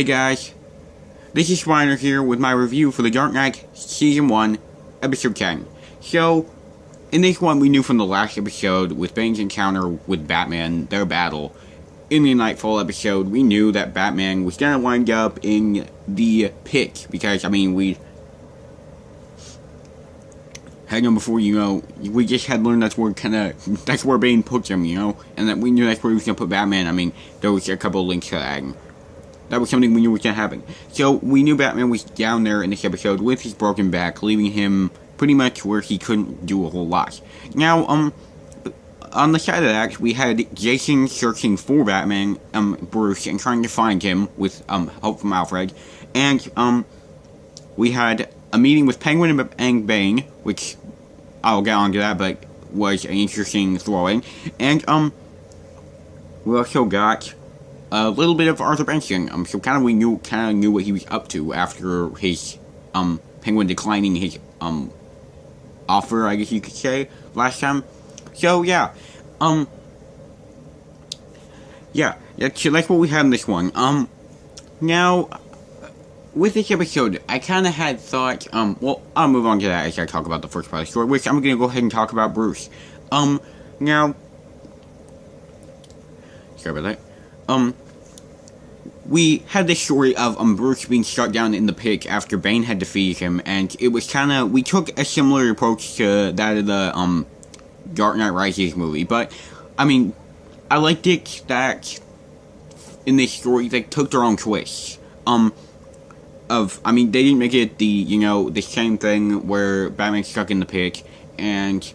Hey guys, this is Reiner here with my review for The Dark Knight Season 1, Episode 10. So, in this one we knew from the last episode, with Bane's encounter with Batman, their battle, in the Nightfall episode, we knew that Batman was gonna wind up in the pit, because, we had known before, we just had learned that's where Bane puts him, and that we knew that's where he was gonna put Batman. There was a couple of links to that, and that was something we knew was gonna happen. So, we knew Batman was down there in this episode with his broken back, leaving him pretty much where he couldn't do a whole lot. Now, on the side of that, we had Jason searching for Batman, Bruce, and trying to find him with, help from Alfred, and, we had a meeting with Penguin and Bane, which I'll get onto that, but was an interesting throw-in, and, we also got a little bit of Arthur Benson, so we knew what he was up to after his, Penguin declining his, offer, I guess you could say, last time. So, yeah, that's what we had in this one. Now, with this episode, I kind of had thought, well, I'll move on to that as I talk about the first part of the story, which I'm going to go ahead and talk about Bruce. Now, sorry about that. We had this story of, Bruce being shut down in the pit after Bane had defeated him, and it was we took a similar approach to that of the, Dark Knight Rises movie, but, I liked it that in this story, they took their own twists. They didn't make it the same thing where Batman's stuck in the pit, and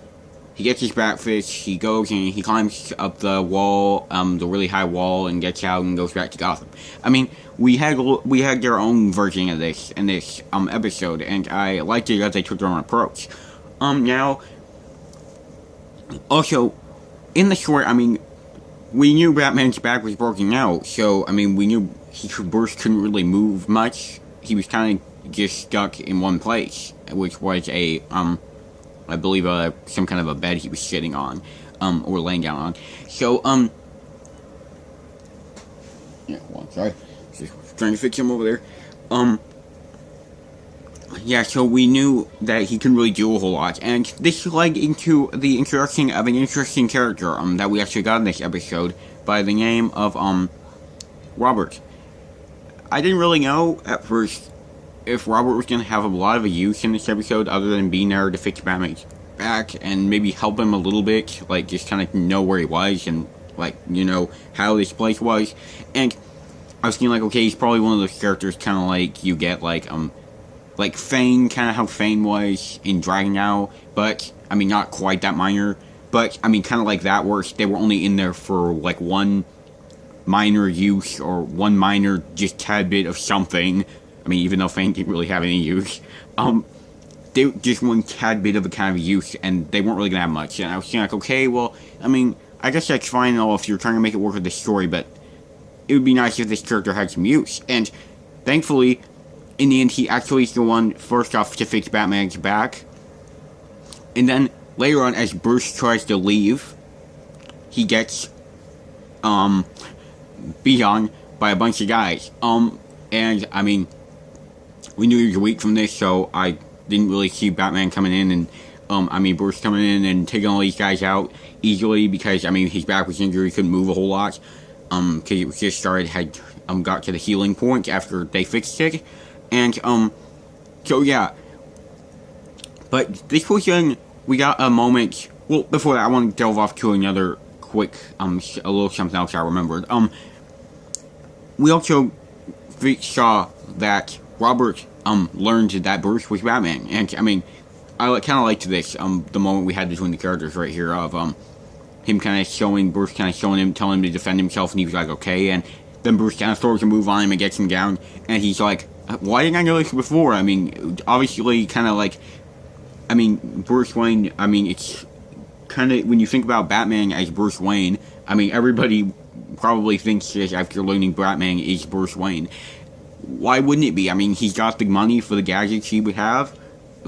he gets his bat fix, he goes and he climbs up the wall, the really high wall, and gets out and goes back to Gotham. We had their own version of this in this, episode, and I liked it as they took their own approach. Now, also, in the short, we knew Batman's back was broken out, so, we knew Bruce couldn't really move much. He was kind of just stuck in one place, which was I believe, some kind of a bed he was sitting on, or laying down on. So, yeah, well, sorry, just trying to fix him over there. Yeah, so we knew that he couldn't really do a whole lot, and this led into the introduction of an interesting character, that we actually got in this episode, by the name of, Robert. I didn't really know, at first, if Robert was going to have a lot of a use in this episode, other than being there to fix Batman's back, and maybe help him a little bit, just kind of know where he was, and, how this place was, and I was thinking, okay, he's probably one of those characters, kind of you get, Fane, kind of how Fane was in Dragon Now, but, not quite that minor, but, kind of like that, where they were only in there for, one minor use, or one minor, just tad bit of something. Even though Fane didn't really have any use, they just one tad bit of a kind of use, and they weren't really gonna have much, and I was thinking, okay, well, I guess that's fine and all if you're trying to make it work with the story, but it would be nice if this character had some use, and thankfully, in the end, he actually is the one, first off, to fix Batman's back, and then, later on, as Bruce tries to leave, he gets, beat on by a bunch of guys, and, we knew he was weak from this, so I didn't really see Batman coming in and, Bruce coming in and taking all these guys out easily, because, his back was injured, he couldn't move a whole lot, because it was just got to the healing point after they fixed it, and, so yeah, but this was we got a moment, well, before that, I want to delve off to another quick, a little something else I remembered, we also saw that Robert, learned that Bruce was Batman, and, I kind of liked this, the moment we had between the characters right here, of, him kind of showing, Bruce kind of showing him, telling him to defend himself, and he was like, okay, and then Bruce kind of throws a move on him and gets him down, and he's like, why didn't I know this before? Obviously, kind of Bruce Wayne, it's kind of, when you think about Batman as Bruce Wayne, everybody probably thinks this after learning Batman is Bruce Wayne. Why wouldn't it be? He's got the money for the gadgets he would have,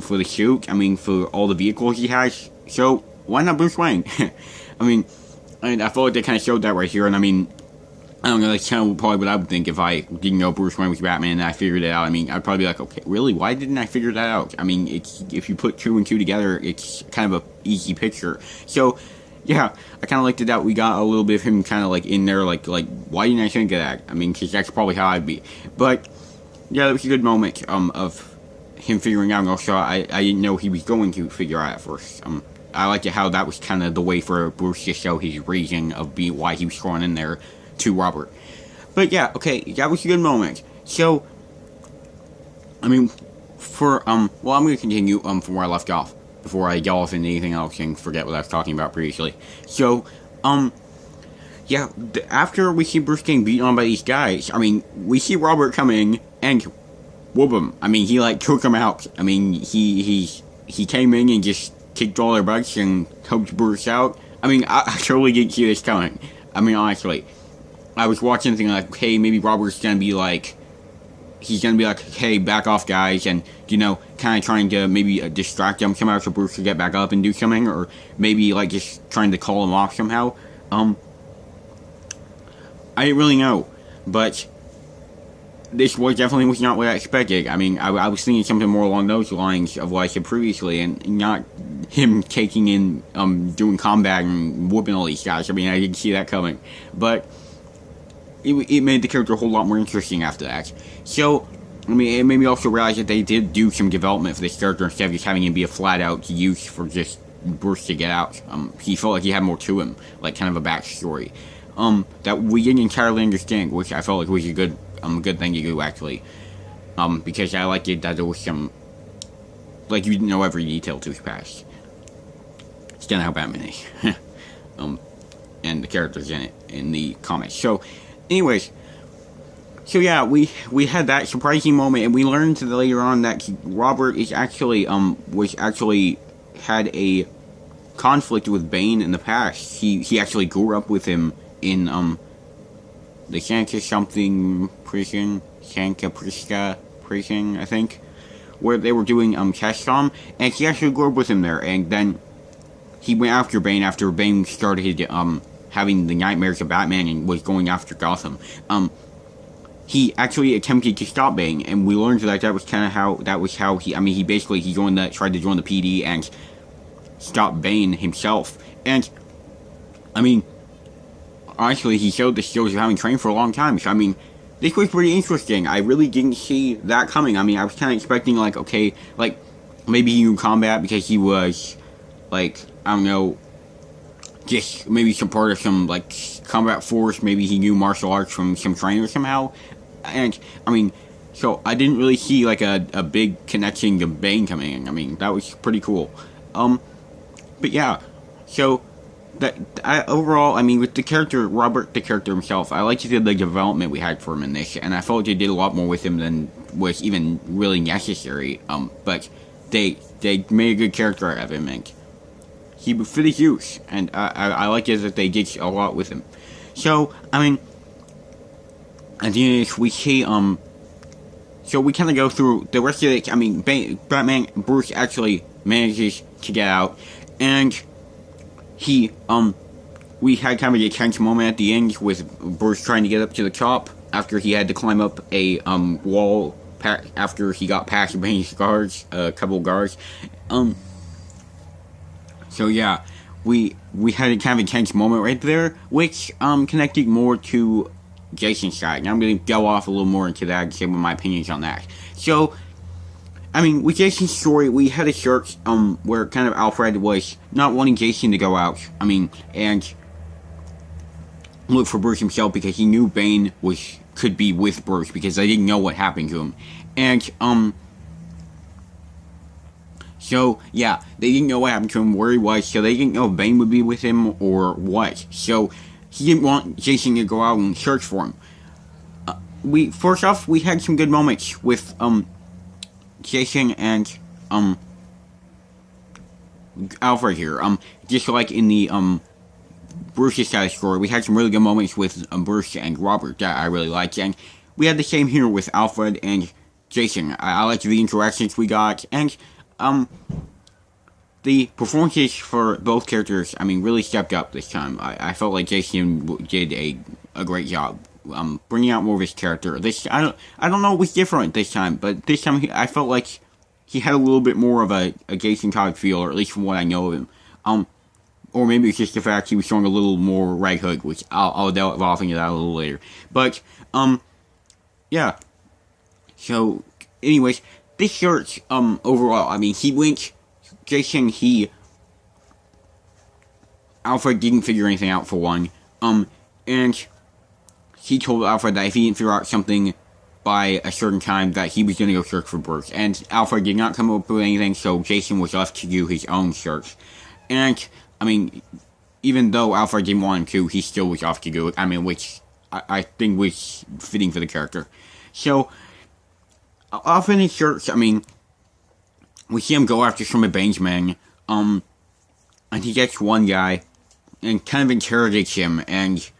for the suit, for all the vehicles he has, so why not Bruce Wayne? And I feel like they kind of showed that right here, and I don't know, that's kind of probably what I would think if I didn't know Bruce Wayne was Batman and I figured it out. I mean, I'd probably be like, okay, really? Why didn't I figure that out? I mean, if you put 2 and 2 together, it's kind of a easy picture. So, yeah, I kind of liked it that we got a little bit of him kind of like in there, like why didn't I think of that? I mean, because that's probably how I'd be. But, yeah, it was a good moment of him figuring out, and also I didn't know he was going to figure out at first. I liked it how that was kind of the way for Bruce to show his reason of why he was thrown in there to Robert. But yeah, okay, that was a good moment. So, I mean, well, I'm going to continue from where I left off before I go off into anything else and forget what I was talking about previously. So, yeah, after we see Bruce getting beaten on by these guys, I mean, we see Robert come in and whoop him. I mean, he like took him out. I mean, he came in and just kicked all their butts and helped Bruce out. I mean, I totally didn't see this coming. I mean, honestly, I was watching thinking like, hey, maybe Robert's gonna be like, he's gonna be like, hey, back off, guys, and kind of trying to maybe distract them somehow so Bruce could get back up and do something, or maybe like just trying to call him off somehow. I didn't really know, but this definitely was not what I expected. I mean, I was thinking something more along those lines of what I said previously, and not him taking in, doing combat and whooping all these guys. I mean, I didn't see that coming, but it made the character a whole lot more interesting after that. So, I mean, it made me also realize that they did do some development for this character instead of just having him be a flat-out use for just Bruce to get out. He felt like he had more to him, like kind of a backstory, that we didn't entirely understand, which I felt like was a good thing to do, actually. Because I liked it that there was some, like, you didn't know every detail to his past. It's kind of how Batman is. And the characters in it, in the comics. So, anyways, so yeah, we had that surprising moment, and we learned later on that Robert is actually, had a conflict with Bane in the past. He actually grew up with him in, the Sanka Priska prison, I think, where they were doing, tests on him, and he actually grew up with him there, and then he went after Bane started, having the nightmares of Batman and was going after Gotham. He actually attempted to stop Bane, and we learned that was kind of how he tried to join the PD and stop Bane himself. And, I mean, honestly, he showed the skills of having trained for a long time. So, I mean, this was pretty interesting. I really didn't see that coming. I mean, I was kind of expecting, like, okay, like, maybe he knew combat because he was, like, I don't know, just maybe some part of some, like, combat force. Maybe he knew martial arts from some trainer somehow. And, I mean, so I didn't really see, like, a big connection to Bane coming in. I mean, that was pretty cool. But yeah, so overall, I mean, with the character, Robert, the character himself, I liked the development we had for him in this, and I felt they did a lot more with him than was even really necessary, but they made a good character out of him, and he fit his use, and I like it that they did a lot with him. So, I mean, at the end of this, we see, so we kind of go through the rest of it. I mean, Bruce actually manages to get out, and we had kind of a tense moment at the end with Bruce trying to get up to the top after he had to climb up a, wall after he got past Bane's guards, a couple guards. So yeah, we had a kind of a tense moment right there, which, connected more to Jason's side. And I'm going to go off a little more into that and say what my opinions on that. So, I mean, with Jason's story, we had a search, where kind of Alfred was not wanting Jason to go out, I mean, and look for Bruce himself because he knew Bane could be with Bruce because they didn't know what happened to him. And, so, yeah, they didn't know what happened to him, where he was, so they didn't know if Bane would be with him or what. So, he didn't want Jason to go out and search for him. First off, we had some good moments with, Jason and, Alfred here. Just like in the, Bruce's side story, we had some really good moments with, Bruce and Robert that I really liked, and we had the same here with Alfred and Jason. I liked the interactions we got, and, the performances for both characters, I mean, really stepped up this time. I felt like Jason did a great job bringing out more of his character. I don't know, it was different this time, but this time I felt like he had a little bit more of a Jason Todd feel, or at least from what I know of him. Or maybe it's just the fact he was showing a little more Red Hood, which I'll delve off into that a little later. But, yeah. So, anyways, this shirt, overall, I mean, Alfred didn't figure anything out, for one, and he told Alfred that if he didn't figure out something by a certain time, that he was going to go search for Bruce, and Alfred did not come up with anything, so Jason was left to do his own search. And, I mean, even though Alfred didn't want him to, he still was off to do it, I mean, which I think was fitting for the character. So, off in his search, I mean, we see him go after some of Bane's men, and he gets one guy, and kind of interrogates him, and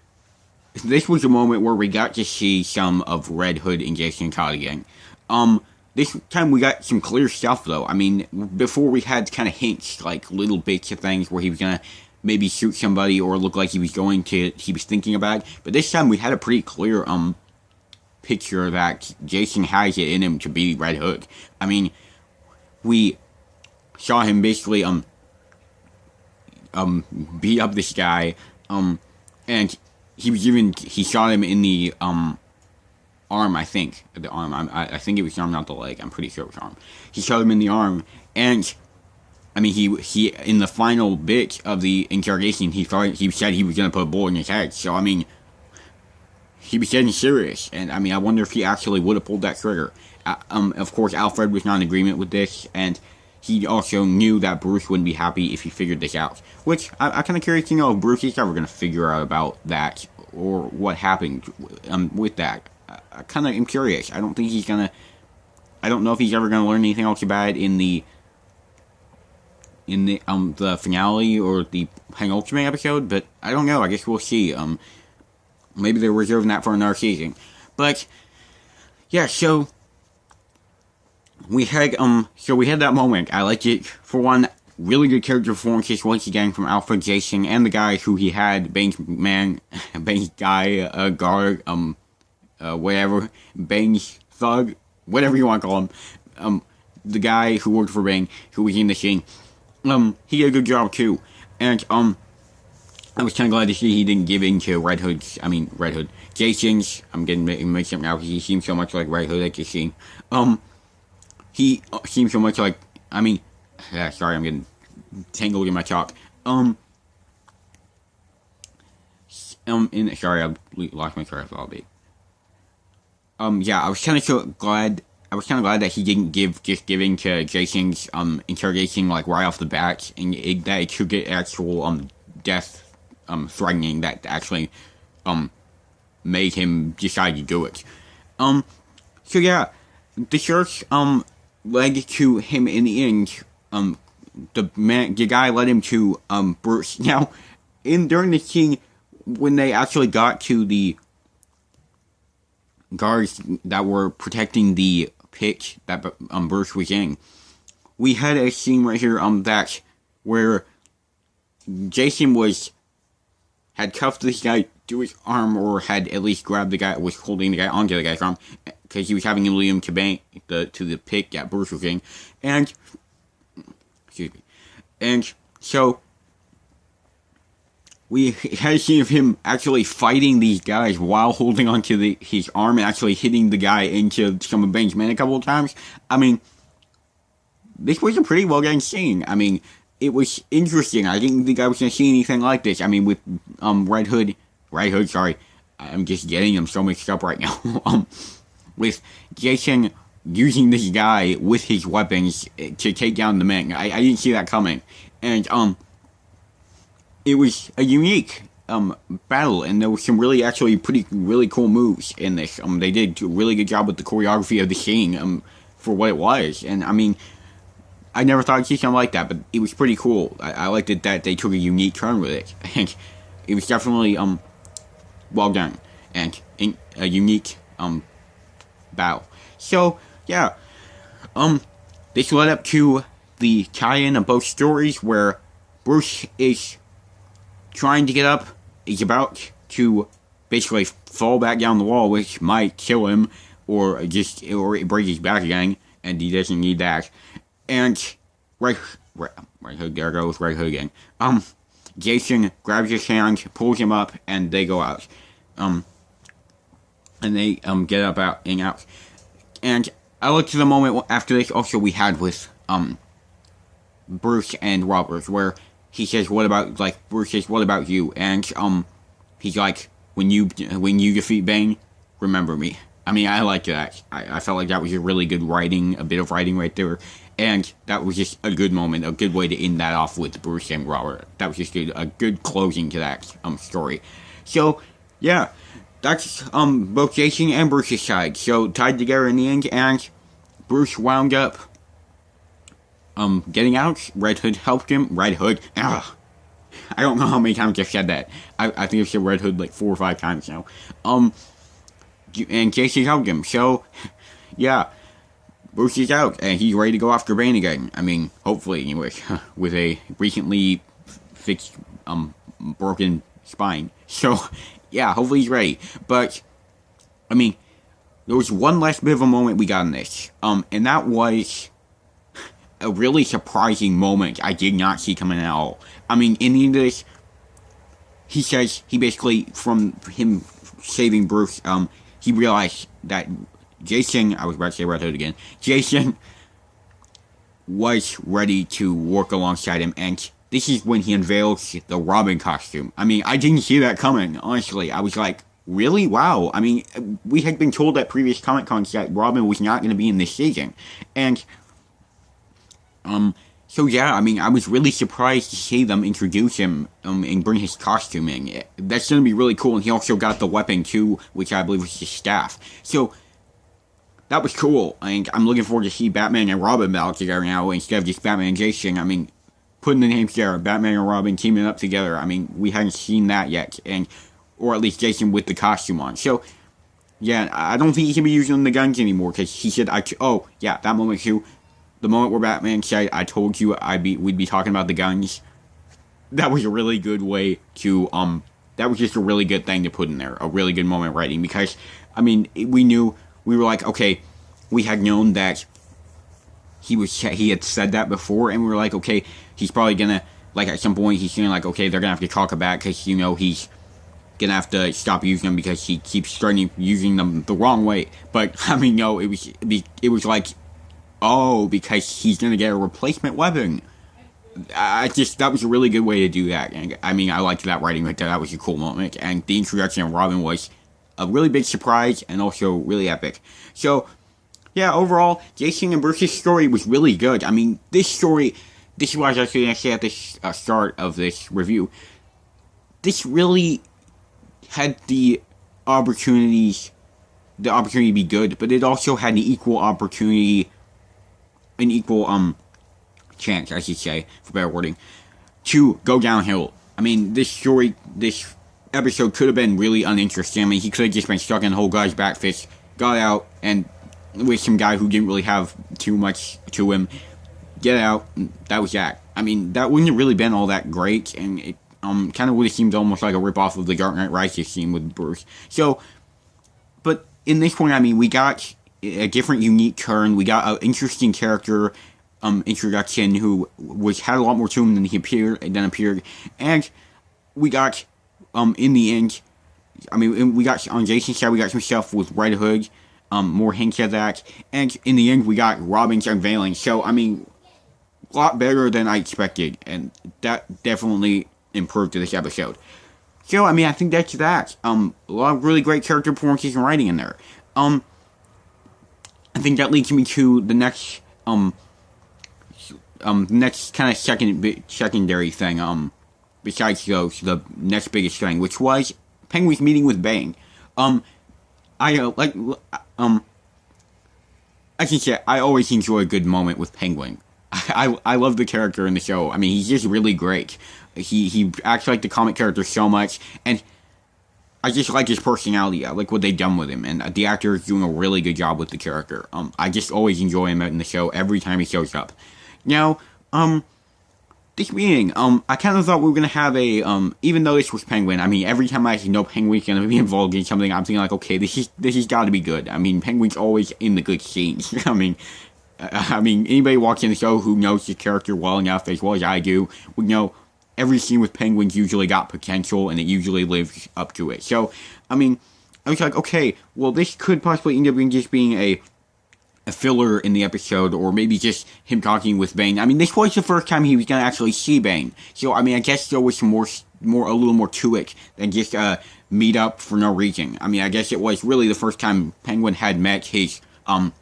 this was a moment where we got to see some of Red Hood and Jason Todd again. This time we got some clear stuff, though. I mean, before we had kind of hints, like little bits of things where he was gonna maybe shoot somebody or look like he was thinking about it. But this time we had a pretty clear, picture that Jason has it in him to be Red Hood. I mean, we saw him basically, beat up this guy, and he shot him in the, arm, I think. The arm, I think it was the arm, not the leg. I'm pretty sure it was arm. He shot him in the arm, and, I mean, he in the final bit of the interrogation, he said he was gonna put a bullet in his head, so, I mean, he was getting serious, and, I mean, I wonder if he actually would have pulled that trigger. Of course, Alfred was not in agreement with this, and he also knew that Bruce wouldn't be happy if he figured this out. Which, I'm kind of curious to know if Bruce is ever going to figure out about that, or what happened with that. I kind of am curious. I don't think he's going to... I don't know if he's ever going to learn anything else about it in the finale, or the penultimate episode, but I don't know. I guess we'll see. Maybe they're reserving that for another season. But, yeah, so... We had that moment. I liked it. For one, really good character performances once again from Alfred, Jason, and the guy who he had, Bane's guy, guard, whatever, Bane's thug, whatever you want to call him, the guy who worked for Bane, who was in the scene, he did a good job too, and, I was kind of glad to see he didn't give in to Jason's, I'm getting mixed up now because he seems so much like Red Hood at this scene, he seems so much like, I mean, sorry, I'm getting tangled in my talk. Sorry, I lost my train of thought a bit. Yeah, I was kind of glad that he didn't give in to Jason's, interrogation, like, right off the bat, and that it could get actual, death, threatening, that actually, made him decide to do it. So yeah, the search, led to him in the end. The guy led him to Bruce. Now, during the scene when they actually got to the guards that were protecting the pit that Bruce was in, we had a scene right here that where Jason had cuffed this guy to his arm, or had at least grabbed the guy, was holding the guy onto the guy's arm, because he was having him lead him to the pit that Bruce was in, and, excuse me, and so, we had a scene of him actually fighting these guys while holding onto his arm, and actually hitting the guy into some of Bane's men a couple of times. I mean, this was a pretty well done scene. I mean, it was interesting. I didn't think I was going to see anything like this. I mean, with, Red Hood, sorry, I'm just getting them so mixed up right now, with Jason using this guy with his weapons to take down the men. I didn't see that coming. And, it was a unique, battle, and there was some really cool moves in this. They did a really good job with the choreography of the scene, for what it was. And, I mean, I never thought I'd see something like that, but it was pretty cool. I liked it that they took a unique turn with it. And it was definitely, well done. And a unique, battle. So, yeah, this led up to the tie-in of both stories, where Bruce is trying to get up, is about to basically fall back down the wall, which might kill him or break his back again, and he doesn't need that. And Right Hood, there goes Right Hood again. Jason grabs his hand, pulls him up, and they go out. And they get up out and out. And I look to the moment after this also we had with Bruce and Robert, where he says, "What about Bruce says, what about you?" And he's like, when you defeat Bane, remember me. I mean, I like that. I felt like that was a really good writing, a bit of writing right there. And that was just a good moment, a good way to end that off with Bruce and Robert. That was just a good closing to that story. So, yeah, that's both Jason and Bruce's side. So, tied together in the end, and Bruce wound up getting out. Red Hood helped him. Red Hood, ugh. I don't know how many times I've said that. I think I've said Red Hood like 4 or 5 times now. And Jason helped him. So, yeah. Bruce is out, and he's ready to go after Bane again. I mean, hopefully, anyway, with a recently fixed, broken spine. So, yeah, hopefully he's ready. But, I mean, there was one last bit of a moment we got in this. And that was a really surprising moment I did not see coming at all. I mean, in the end of this, he says, he basically, from him saving Bruce, he realized that Jason, I was about to say Red Hood again, Jason was ready to work alongside him, and this is when he unveils the Robin costume. I mean, I didn't see that coming, honestly. I was like, really? Wow. I mean, we had been told at previous Comic Cons that Robin was not going to be in this season, and, so yeah, I mean, I was really surprised to see them introduce him, and bring his costume in. That's going to be really cool, and he also got the weapon too, which I believe was his staff. So, that was cool. I think I'm looking forward to see Batman and Robin battle together now instead of just Batman and Jason. I mean, putting the names together, Batman and Robin teaming up together. I mean, we hadn't seen that yet, or at least Jason with the costume on. So, yeah, I don't think he can be using the guns anymore because he said, "Oh, yeah, that moment too." The moment where Batman said, "I told you we'd be talking about the guns." That was a really good way to That was just a really good thing to put in there, a really good moment writing because, I mean, we were like, okay, we had known that he had said that before, and we were like, okay, he's probably gonna, like, at some point, he's saying, like, okay, they're gonna have to talk it back, because, he's gonna have to stop using them, because he keeps starting using them the wrong way, but, I mean, no, it was like, oh, because he's gonna get a replacement weapon. That was a really good way to do that, and, I mean, I liked that writing right there, that was a cool moment, and the introduction of Robin was a really big surprise, and also really epic. So, yeah, overall, Jason and Bruce's story was really good. I mean, this is what I was actually going to say at the start of this review. This really had the opportunity to be good, but it also had an equal chance, I should say, for better wording, to go downhill. I mean, this episode could have been really uninteresting. I mean, he could have just been stuck in the whole guy's back fist, got out, and with some guy who didn't really have too much to him, get out, that was that. I mean, that wouldn't have really been all that great, and it kind of would have seemed almost like a rip-off of the Dark Knight Rises scene with Bruce. So, but in this point, I mean, we got a different, unique turn, we got an interesting character introduction who had a lot more to him than appeared, and we got, in the end, I mean, we got, on Jason's side, we got some stuff with Red Hood, more hints at that, and in the end, we got Robin's unveiling, so, I mean, a lot better than I expected, and that definitely improved to this episode. So, I mean, I think that's that. A lot of really great character performances and writing in there. I think that leads me to the next, next kind of secondary thing, besides those, the next biggest thing, which was Penguin's meeting with Bane. I can say, I always enjoy a good moment with Penguin. I love the character in the show. I mean, he's just really great. He acts like the comic character so much, and I just like his personality. I like what they've done with him, and the actor is doing a really good job with the character. I just always enjoy him out in the show every time he shows up. Now, this meeting, I kind of thought we were gonna have a, even though this was Penguin, I mean, every time I know Penguin's gonna be involved in something, I'm thinking like, okay, this has got to be good. I mean, Penguin's always in the good scenes. I mean, anybody watching the show who knows the character well enough, as well as I do, would know every scene with Penguin's usually got potential, and it usually lives up to it. So, I mean, I was like, okay, well, this could possibly end up just being a filler in the episode, or maybe just him talking with Bane. I mean, this was the first time he was gonna actually see Bane, so I mean, I guess there was some a little more to it than just meet up for no reason. I mean, I guess it was really the first time Penguin had met his side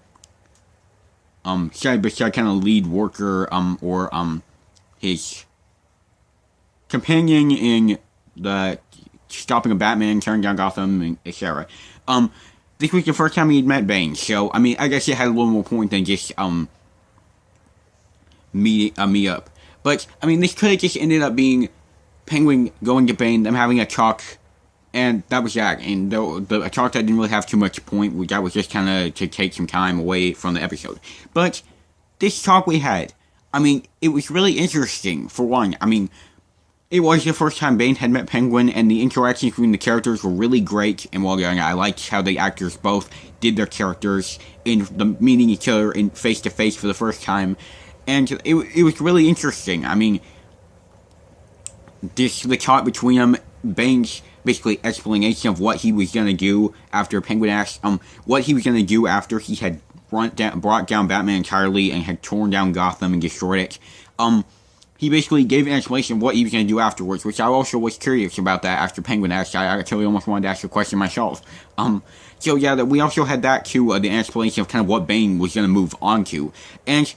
by side kind of lead worker, or his companion in the stopping of Batman, turning down Gotham, etc. This was the first time he'd met Bane, so, I mean, I guess it had a little more point than just, meet up. But, I mean, this could have just ended up being Penguin going to Bane, them having a talk, and that was that. And a talk that didn't really have too much point, that was just kind of to take some time away from the episode. But, this talk we had, I mean, it was really interesting, for one. I mean, it was the first time Bane had met Penguin, and the interactions between the characters were really great. And while I liked how the actors both did their characters in the meeting each other in face to face for the first time, and it was really interesting. I mean, the talk between them, Bane's basically explanation of what he was gonna do after Penguin asked what he was gonna do after he had brought down Batman entirely and had torn down Gotham and destroyed it. He basically gave an explanation of what he was going to do afterwards, which I also was curious about that after Penguin asked. I actually almost wanted to ask the question myself. So yeah, we also had that too, the explanation of kind of what Bane was going to move on to. And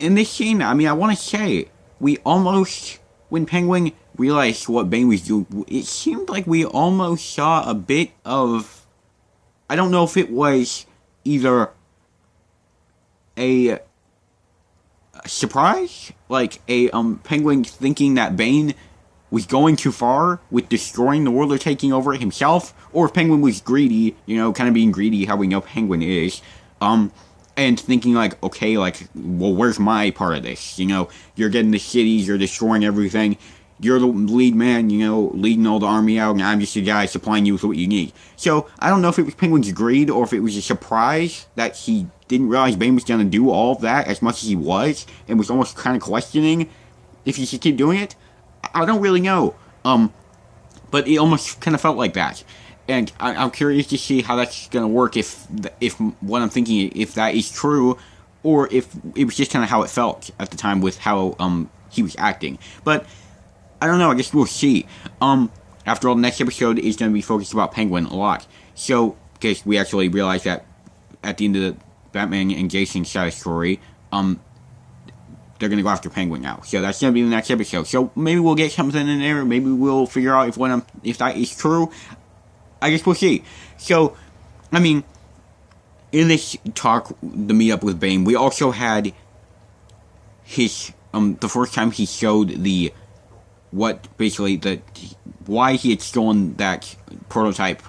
in this scene, I mean, I want to say, we almost, when Penguin realized what Bane was doing, it seemed like we almost saw a bit of, I don't know if it was either a surprise, like a Penguin thinking that Bane was going too far with destroying the world or taking over it himself, or if Penguin was greedy, you know, kind of being greedy how we know Penguin is, and thinking like, okay, like, well, where's my part of this? You know, you're getting the cities, you're destroying everything, you're the lead man, you know, leading all the army out, and I'm just a guy supplying you with what you need. So, I don't know if it was Penguin's greed, or if it was a surprise that he didn't realize Bane was going to do all of that as much as he was, and was almost kind of questioning if he should keep doing it. I don't really know. But it almost kind of felt like that. And I'm curious to see how that's going to work, if what I'm thinking, if that is true, or if it was just kind of how it felt at the time with how he was acting. But I don't know, I guess we'll see. After all, the next episode is going to be focused about Penguin a lot. So, because we actually realized that at the end of the Batman and Jason side story, they're going to go after Penguin now. So that's going to be the next episode. So maybe we'll get something in there. Maybe we'll figure out if that is true. I guess we'll see. So, I mean, in this talk, the meetup with Bane, we also had his, the first time he showed why he had stolen that prototype,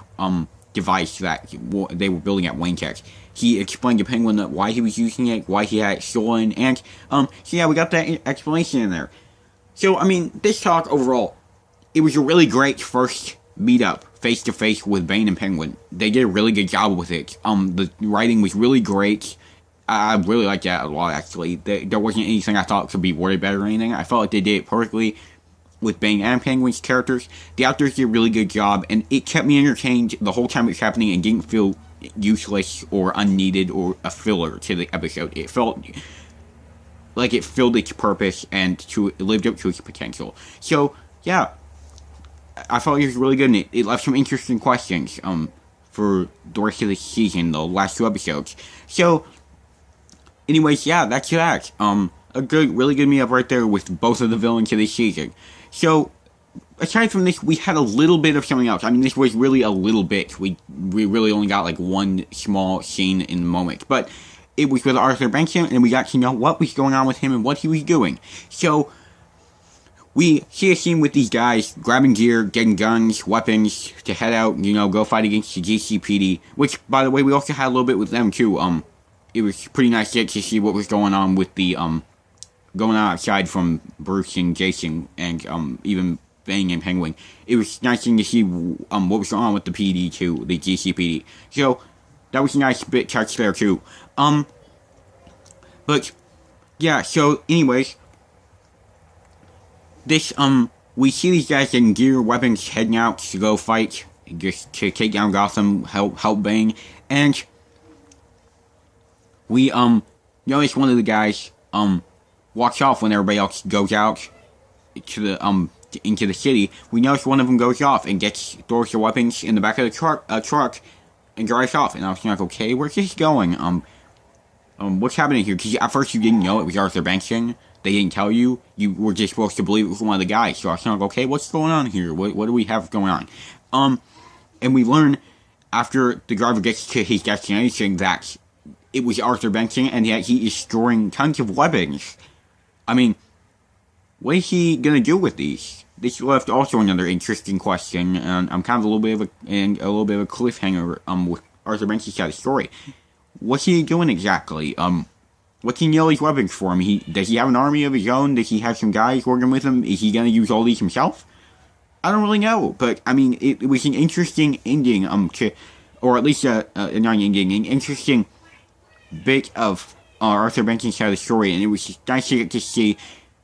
device that they were building at Wayne Tech. He explained to Penguin that why he was using it, why he had it stolen, and, so yeah, we got that explanation in there. So, I mean, this talk, overall, it was a really great first meetup, face-to-face with Bane and Penguin. They did a really good job with it. The writing was really great. I really liked that a lot, actually. There wasn't anything I thought could be worded better or anything. I felt like they did it perfectly with Bane and Penguin's characters. The actors did a really good job, and it kept me entertained the whole time it was happening and didn't feel useless or unneeded or a filler to the episode. It felt like it filled its purpose and it lived up to its potential. So, yeah, I felt it was really good, and it left some interesting questions for the rest of the season, the last two episodes. So, anyways, yeah, that's that. A really good meetup right there with both of the villains of this season. So, aside from this, we had a little bit of something else. I mean, this was really a little bit. We really only got like one small scene in the moment. But it was with Arthur Bankson, and we got to know what was going on with him and what he was doing. So, we see a scene with these guys grabbing gear, getting guns, weapons, to head out, you know, go fight against the GCPD. Which, by the way, we also had a little bit with them, too. It was pretty nice to get to see what was going on with the going outside from Bruce and Jason and even Bang and Penguin, it was nice to see what was going on with the PD too, the GCPD. So that was a nice bit touch there too. But yeah. So anyways, this we see these guys in gear, weapons, heading out to go fight, just to take down Gotham, help Bane, and we notice one of the guys walks off when everybody else goes out to the into the city. We notice one of them goes off and throws their weapons in the back of the truck and drives off. And I was like, okay, where's this going? What's happening here? Because at first you didn't know it was Arthur Benson. They didn't tell you. You were just supposed to believe it was one of the guys. So I was like, okay, what's going on here? What do we have going on? And we learn after the driver gets to his destination that it was Arthur Benson and that he is storing tons of weapons. I mean, what is he gonna do with these? This left also another interesting question, and I'm kind of a little bit of a cliffhanger with Arthur Benson's side of the story. What's he doing exactly? What's he need all these weapons for? I mean, does he have an army of his own? Does he have some guys working with him? Is he gonna use all these himself? I don't really know, but I mean, it was an interesting ending, or at least not ending, an interesting bit of Arthur Benson's side of the story, and it was just nice to get to see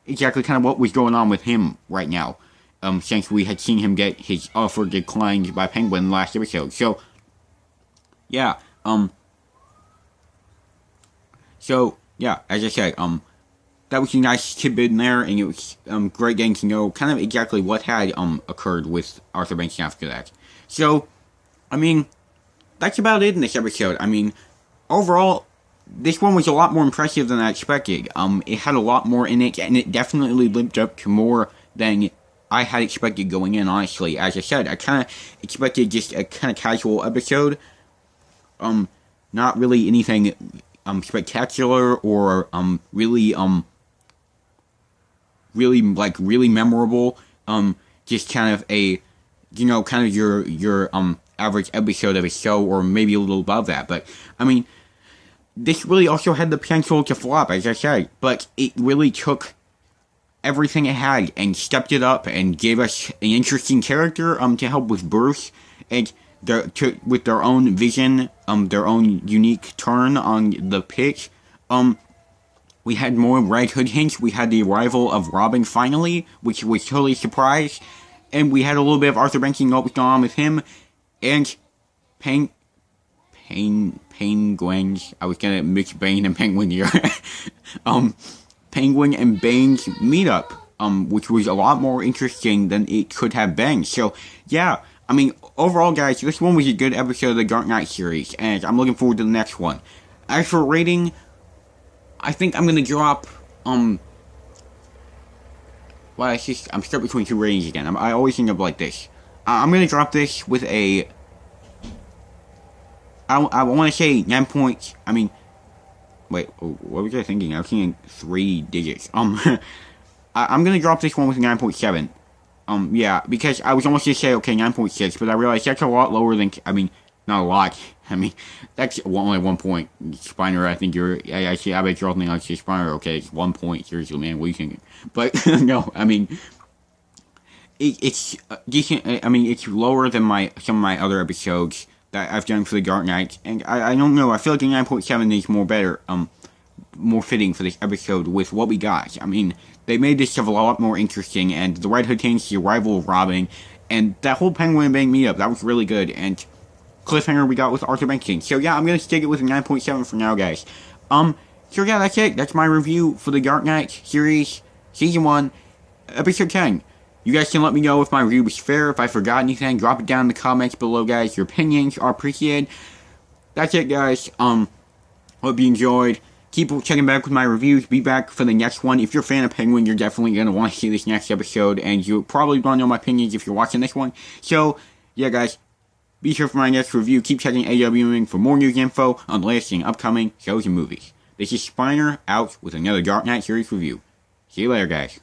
exactly kind of what was going on with him right now, since we had seen him get his offer declined by Penguin in the last episode. So, yeah, as I said, that was a nice tidbit in there, and it was great getting to know kind of exactly what had occurred with Arthur Benson after that. So, I mean, that's about it in this episode. I mean, overall, this one was a lot more impressive than I expected. It had a lot more in it, and it definitely lived up to more than I had expected going in, honestly. As I said, I kind of expected just a kind of casual episode. Not really anything spectacular or really memorable. Just kind of a, kind of your average episode of a show, or maybe a little above that. But I mean, this really also had the potential to flop, as I said, but it really took everything it had and stepped it up and gave us an interesting character to help with Bruce, and with their own vision, their own unique turn on the pitch. We had more Red Hood hints. We had the arrival of Robin finally, which was totally a surprise, and we had a little bit of Arthur Benson, what was going on with him, and Penguins. I was gonna mix Bane and Penguin here. Penguin and Bane's meetup, which was a lot more interesting than it could have been. So, yeah, I mean, overall, guys, this one was a good episode of the Dark Knight series, and I'm looking forward to the next one. As for rating, I think I'm gonna drop, well, it's just, I'm stuck between two ratings again. I always end up like this. I'm gonna drop this with a, I want to say 9 points. I mean, wait, what was I thinking? I was thinking 3 digits. I'm gonna drop this one with a 9.7. Yeah, because I was almost gonna say, okay, 9.6, but I realized that's a lot lower than, I mean, not a lot. I mean, that's only 1 point. Spiner, I think I bet you're all thinking, like, Spiner, okay, it's 1 point. Seriously, man, what are you thinking? But, no, I mean, it's decent. I mean, it's lower than some of my other episodes that I've done for the Dark Knight, and I don't know, I feel like a 9.7 is more fitting for this episode with what we got. I mean, they made this stuff a lot more interesting, and the Red Hood hints, the arrival of Robin, and that whole Penguin and Bane meetup, that was really good, and cliffhanger we got with Arthur Benson. So yeah, I'm gonna stick it with a 9.7 for now, guys. So yeah, that's it. That's my review for the Dark Knight series, Season 1, Episode 10. You guys can let me know if my review was fair, if I forgot anything. Drop it down in the comments below, guys. Your opinions are appreciated. That's it, guys. Hope you enjoyed. Keep checking back with my reviews. Be back for the next one. If you're a fan of Penguin, you're definitely going to want to see this next episode. And you probably want to know my opinions if you're watching this one. So, yeah, guys. Be sure for my next review. Keep checking AWMN for more news info on latest and upcoming shows and movies. This is Spiner out with another Dark Knight series review. See you later, guys.